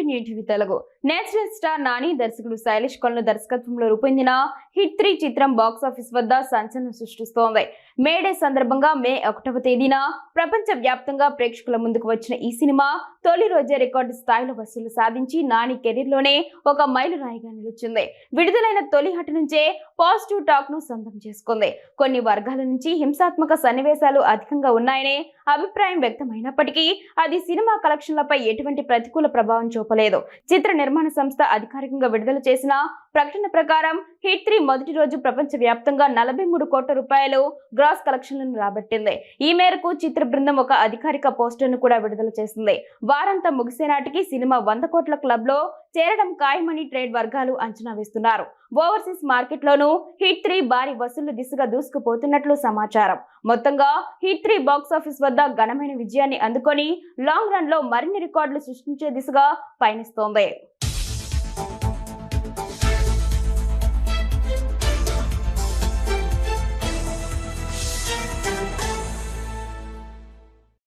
New TV Telugu. Natural star Nani దర్శకుడు శైలేష్ కొలను దర్శకత్వంలో రూపొందిన హిట్ 3 చిత్రం బాక్స్ ఆఫీస్ వద్ద సంచలనం సృష్టిస్తోంది. మే డే సందర్భంగా మే 1వ తేదీన ప్రపంచ వ్యాప్తంగా ప్రేక్షకుల ముందుకు వచ్చిన ఈ సినిమా తొలి రోజే రికార్డు స్థాయిలో వసూలు సాధించి నాని కెరీర్ లోనే ఒక మైలురాయిగా నిలిచింది. విడుదలైన తొలి హట్ నుంచే పాజిటివ్ టాక్ ను సొంతం చేసుకుంది. కొన్ని వర్గాల నుంచి హింసాత్మక సన్నివేశాలు అధికంగా ఉన్నాయనే అభిప్రాయం వ్యక్తమైనప్పటికీ అది సినిమా కలెక్షన్లపై ఎటువంటి ప్రతికూల ప్రభావం చూపలేదు. చిత్ర నిర్మాణ సంస్థ అధికారికంగా విడుదల చేసిన ప్రకటన ప్రకారం హిట్ 3 మొదటి రోజు ప్రపంచ వ్యాప్తంగా 43 కోట్ల రూపాయలు గ్రాస్ కలెక్షన్లను రాబట్టింది. ఈ మేరకు చిత్ర బృందం ఒక అధికారిక పోస్టర్ ను కూడా విడుదల చేసింది. వారంతా ముగిసే నాటికి సినిమా 100 కోట్ల క్లబ్ లో చేరడం ఖాయమని ట్రేడ్ వర్గాలు అంచనా వేస్తున్నారు. ఓవర్సీస్ మార్కెట్ లోనూ హిట్ 3 భారీ వసూళ్ల దిశగా దూసుకుపోతున్నట్లు సమాచారం. మొత్తంగా హిట్ 3 బాక్స్ ఆఫీస్ వద్ద ఘనమైన విజయాన్ని అందుకొని లాంగ్ రన్ లో మరిన్ని రికార్డులు సృష్టించే దిశగా పయనిస్తోంది.